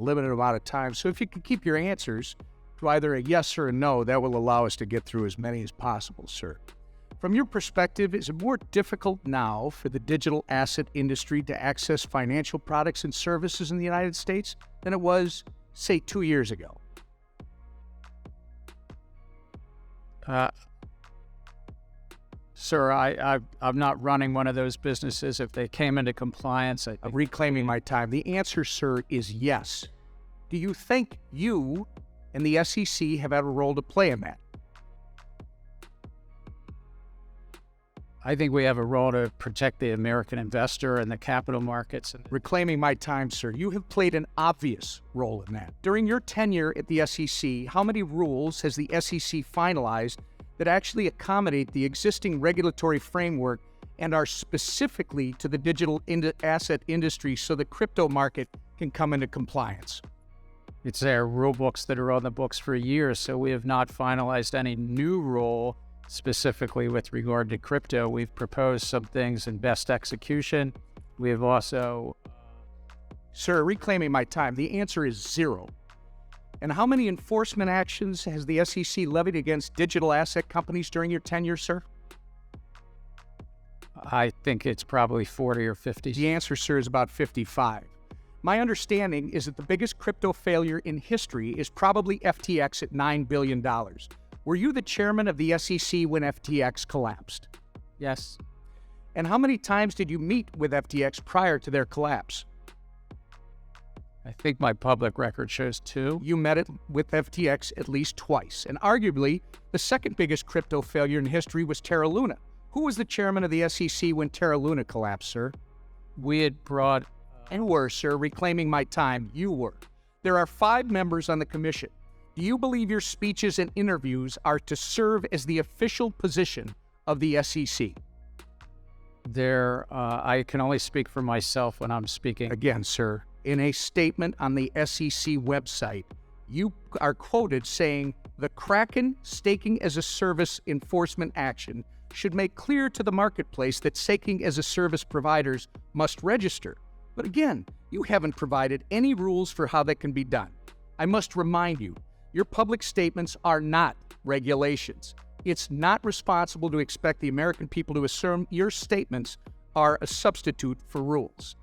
limited amount of time. So if you could keep your answers to either a yes or a no, that will allow us to get through as many as possible, sir. From your perspective, is it more difficult now for the digital asset industry to access financial products and services in the United States than it was, say, 2 years ago? Sir, I'm not running one of those businesses. If they came into compliance, I'm reclaiming my time. The answer, sir, is yes. Do you think you and the SEC have had a role to play in that? I think we have a role to protect the American investor and the capital markets. Reclaiming my time, sir, you have played an obvious role in that. During your tenure at the SEC, how many rules has the SEC finalized that actually accommodate the existing regulatory framework and are specifically to the digital asset industry so the crypto market can come into compliance? It's their rule books that are on the books for years, so we have not finalized any new rule specifically with regard to crypto. We've proposed some things in best execution. We have also... Sir, reclaiming my time, the answer is 0. And how many enforcement actions has the SEC levied against digital asset companies during your tenure, sir? I think it's probably 40 or 50. The answer, sir, is about 55. My understanding is that the biggest crypto failure in history is probably FTX at $9 billion. Were you the chairman of the SEC when FTX collapsed? Yes. And how many times did you meet with FTX prior to their collapse? I think my public record shows 2. You met it with FTX at least twice. And arguably, the second biggest crypto failure in history was Terra Luna. Who was the chairman of the SEC when Terra Luna collapsed, sir? We had brought... You were, sir. Reclaiming my time. You were. There are 5 members on the commission. Do you believe your speeches and interviews are to serve as the official position of the SEC? I can only speak for myself when I'm speaking. Again, sir, in a statement on the SEC website, you are quoted saying, "The Kraken staking as a service enforcement action should make clear to the marketplace that staking as a service providers must register." But again, you haven't provided any rules for how that can be done. I must remind you, your public statements are not regulations. It's not responsible to expect the American people to assume your statements are a substitute for rules.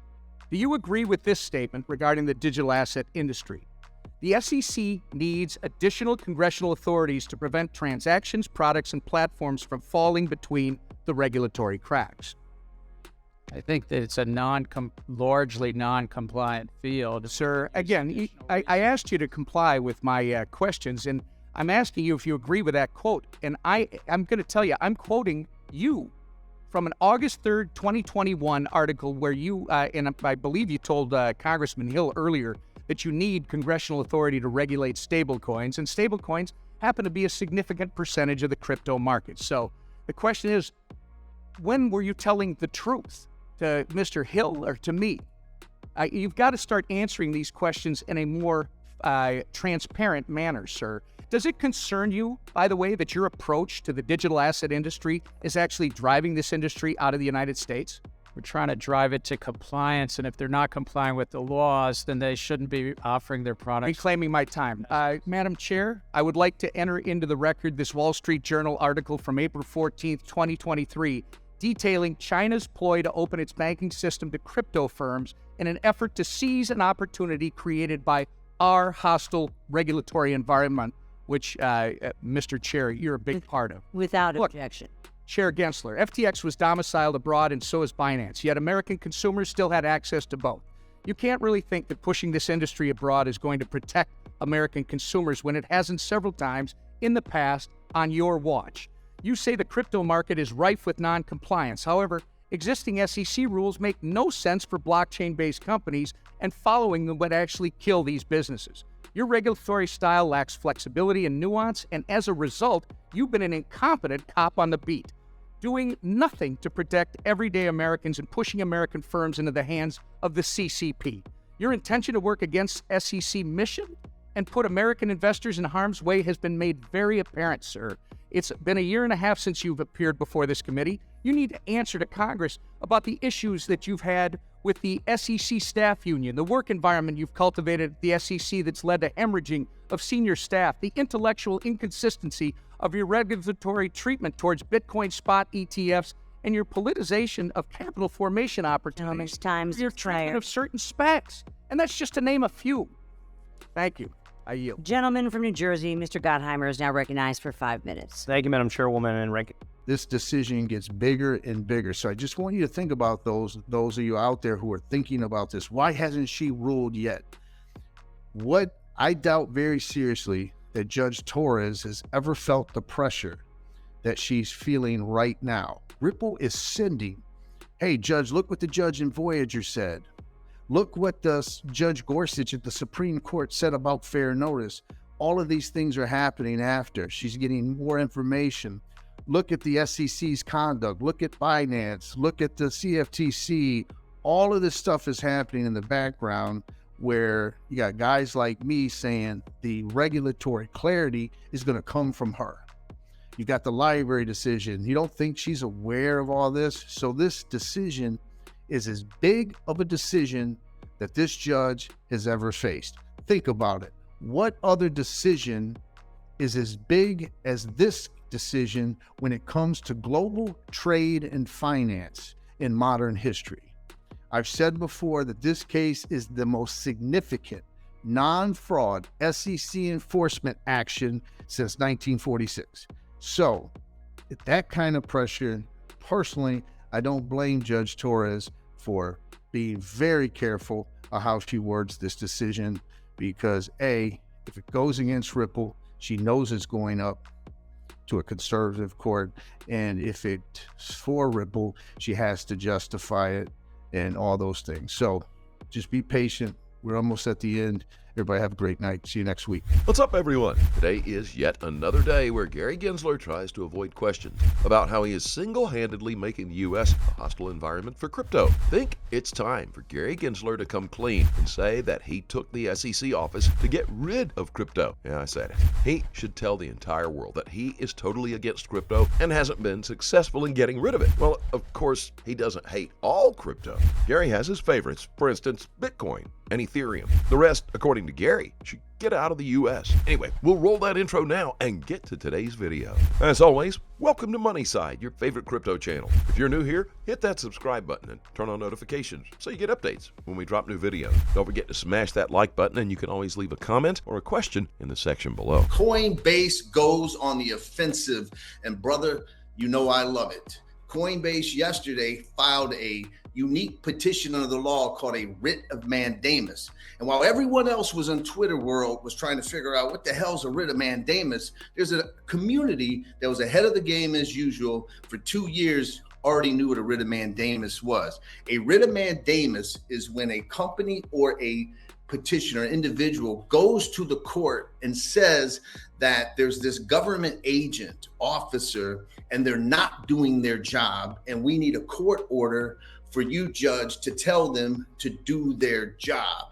Do you agree with this statement regarding the digital asset industry? The SEC needs additional congressional authorities to prevent transactions, products, and platforms from falling between the regulatory cracks. I think that it's a largely non-compliant field. Sir, again, I asked you to comply with my questions, and I'm asking you if you agree with that quote. And I'm going to tell you, I'm quoting you from an August 3rd, 2021 article where you, and I believe you told Congressman Hill earlier that you need congressional authority to regulate stablecoins, and stablecoins happen to be a significant percentage of the crypto market. So the question is, when were you telling the truth? To Mr. Hill or to me? You've got to start answering these questions in a more transparent manner, sir. Does it concern you, by the way, that your approach to the digital asset industry is actually driving this industry out of the United States? We're trying to drive it to compliance, and if they're not complying with the laws, then they shouldn't be offering their products. Reclaiming my time. Madam Chair, I would like to enter into the record this Wall Street Journal article from April 14th, 2023, detailing China's ploy to open its banking system to crypto firms in an effort to seize an opportunity created by our hostile regulatory environment, which, Mr. Chair, you're a big part of. Without objection. Chair Gensler, FTX was domiciled abroad and so is Binance, yet American consumers still had access to both. You can't really think that pushing this industry abroad is going to protect American consumers when it hasn't several times in the past on your watch. You say the crypto market is rife with non-compliance. However, existing SEC rules make no sense for blockchain-based companies, and following them would actually kill these businesses. Your regulatory style lacks flexibility and nuance, and as a result, you've been an incompetent cop on the beat, doing nothing to protect everyday Americans and pushing American firms into the hands of the CCP. Your intention to work against SEC mission and put American investors in harm's way has been made very apparent, sir. It's been a year and a half since you've appeared before this committee. You need to answer to Congress about the issues that you've had with the SEC staff union, the work environment you've cultivated at the SEC that's led to hemorrhaging of senior staff, the intellectual inconsistency of your regulatory treatment towards Bitcoin spot ETFs, and your politicization of capital formation opportunities. Your treatment of certain specs. And that's just to name a few. Thank you. I yield. Gentleman from New Jersey, Mr. Gottheimer, is now recognized for 5 minutes. Thank you, Madam Chairwoman. And this decision gets bigger and bigger. So I just want you to think about those of you out there who are thinking about this. Why hasn't she ruled yet? What I doubt very seriously that Judge Torres has ever felt the pressure that she's feeling right now. Ripple is sending, hey, Judge, look what the judge in Voyager said. Look what Judge Gorsuch at the Supreme Court said about fair notice. All of these things are happening after. She's getting more information. Look at the SEC's conduct. Look at Binance. Look at the CFTC. All of this stuff is happening in the background where you got guys like me saying the regulatory clarity is going to come from her. You got the library decision. You don't think she's aware of all this? So this decision is as big of a decision that this judge has ever faced. Think about it. What other decision is as big as this decision when it comes to global trade and finance in modern history? I've said before that this case is the most significant non-fraud SEC enforcement action since 1946. So, at that kind of pressure, personally, I don't blame Judge Torres for being very careful of how she words this decision because, A, if it goes against Ripple, she knows it's going up to a conservative court, and if it's for Ripple, she has to justify it and all those things. So just be patient. We're almost at the end. Everybody have a great night. See you next week. What's up, everyone? Today is yet another day where Gary Gensler tries to avoid questions about how he is single-handedly making the U.S. a hostile environment for crypto. Think it's time for Gary Gensler to come clean and say that he took the SEC office to get rid of crypto. Yeah, I said it. He should tell the entire world that he is totally against crypto and hasn't been successful in getting rid of it. Well, of course, he doesn't hate all crypto. Gary has his favorites, for instance, Bitcoin and Ethereum. The rest, according to Gary, should get out of the U.S. Anyway, we'll roll that intro now and get to today's video. As always, welcome to Moneyside, your favorite crypto channel. If you're new here, hit that subscribe button and turn on notifications so you get updates when we drop new videos. Don't forget to smash that like button, and you can always leave a comment or a question in the section below. Coinbase goes on the offensive, and brother, you know I love it. Coinbase yesterday filed a unique petition under the law called a writ of mandamus. And while everyone else was in Twitter world was trying to figure out what the hell's a writ of mandamus, there's a community that was ahead of the game as usual for 2 years already knew what a writ of mandamus was. A writ of mandamus is when a company or a petitioner, individual, goes to the court and says that there's this government agent, officer, and they're not doing their job, and we need a court order for you, judge, to tell them to do their job.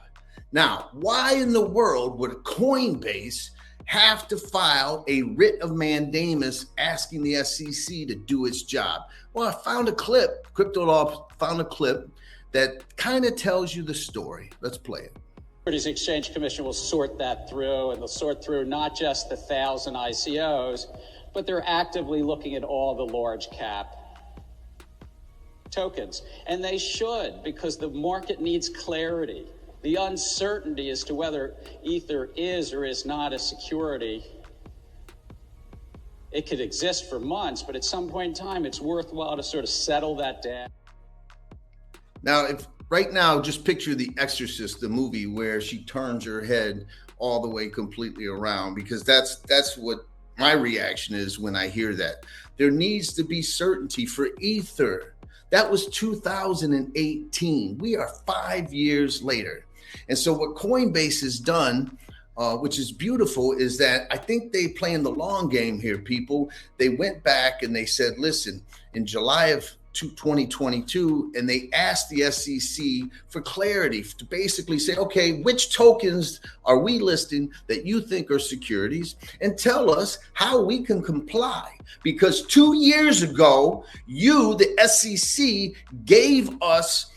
Now, why in the world would Coinbase have to file a writ of mandamus asking the SEC to do its job? Well, I found a clip, Crypto Law found a clip that kind of tells you the story. Let's play it. Securities Exchange Commission will sort that through, and they'll sort through not just the 1,000 ICOs, but they're actively looking at all the large cap tokens. And they should, because the market needs clarity. The uncertainty as to whether Ether is or is not a security, it could exist for months, but at some point in time, it's worthwhile to sort of settle that down. Now, if right now, just picture The Exorcist, the movie where she turns her head all the way completely around, because that's what my reaction is when I hear that. There needs to be certainty for Ether. That was 2018. We are 5 years later. And so what Coinbase has done, which is beautiful, is that I think they playing the long game here, people. They went back and they said, listen, in July of 2022, and they asked the SEC for clarity to basically say, okay, which tokens are we listing that you think are securities, and tell us how we can comply. Because 2 years ago, you, the SEC, gave us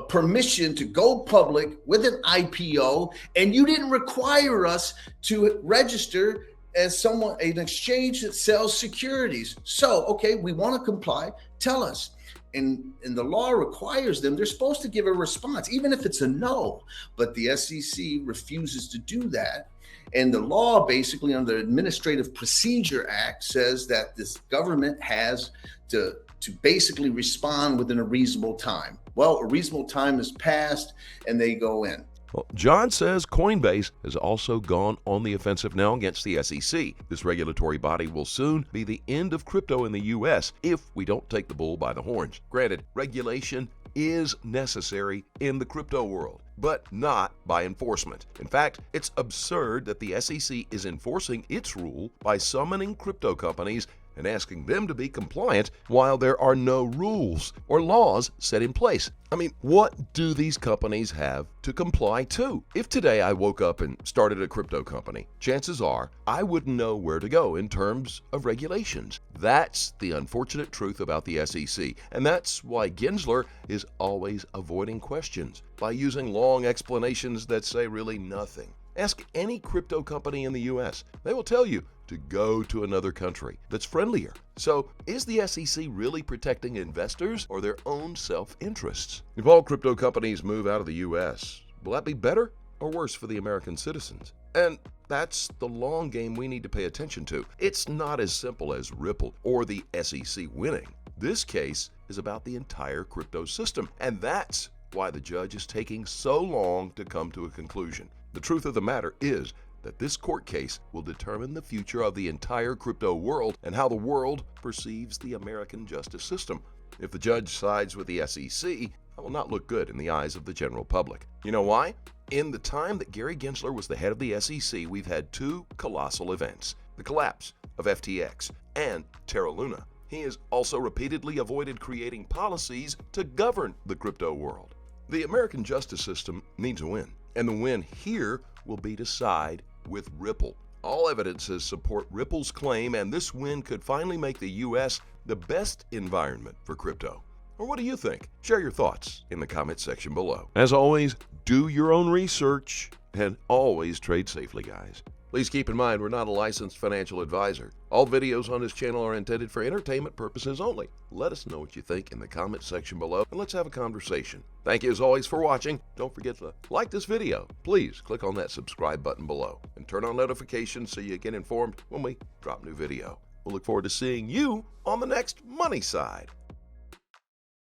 permission to go public with an IPO, and you didn't require us to register as an exchange that sells securities. So, okay, we want to comply. Tell us. And the law requires them, they're supposed to give a response, even if it's a no. But the SEC refuses to do that. And the law, basically, under the Administrative Procedure Act, says that this government has to basically respond within a reasonable time. Well, a reasonable time has passed, and they go in. Well, John says Coinbase has also gone on the offensive now against the SEC. This regulatory body will soon be the end of crypto in the U.S. if we don't take the bull by the horns. Granted, regulation is necessary in the crypto world, but not by enforcement. In fact, it's absurd that the SEC is enforcing its rule by summoning crypto companies and asking them to be compliant while there are no rules or laws set in place. I mean, what do these companies have to comply to? If today I woke up and started a crypto company, chances are I wouldn't know where to go in terms of regulations. That's the unfortunate truth about the SEC, and that's why Gensler is always avoiding questions by using long explanations that say really nothing. Ask any crypto company in the U.S. They will tell you to go to another country that's friendlier. So, is the SEC really protecting investors or their own self-interests? If all crypto companies move out of the U.S., will that be better or worse for the American citizens? And that's the long game we need to pay attention to. It's not as simple as Ripple or the SEC winning. This case is about the entire crypto system, and that's why the judge is taking so long to come to a conclusion. The truth of the matter is that this court case will determine the future of the entire crypto world and how the world perceives the American justice system. If the judge sides with the SEC, that will not look good in the eyes of the general public. You know why? In the time that Gary Gensler was the head of the SEC, we've had two colossal events: the collapse of FTX and Terra Luna. He has also repeatedly avoided creating policies to govern the crypto world. The American justice system needs a win, and the win here will be to side with Ripple. All evidences support Ripple's claim, and this win could finally make the U.S. the best environment for crypto. Or what do you think? Share your thoughts in the comment section below. As always, do your own research and always trade safely, guys. Please keep in mind, we're not a licensed financial advisor. All videos on this channel are intended for entertainment purposes only. Let us know what you think in the comment section below, and let's have a conversation. Thank you as always for watching. Don't forget to like this video. Please click on that subscribe button below and turn on notifications so you get informed when we drop new video. We'll look forward to seeing you on the next Money Side.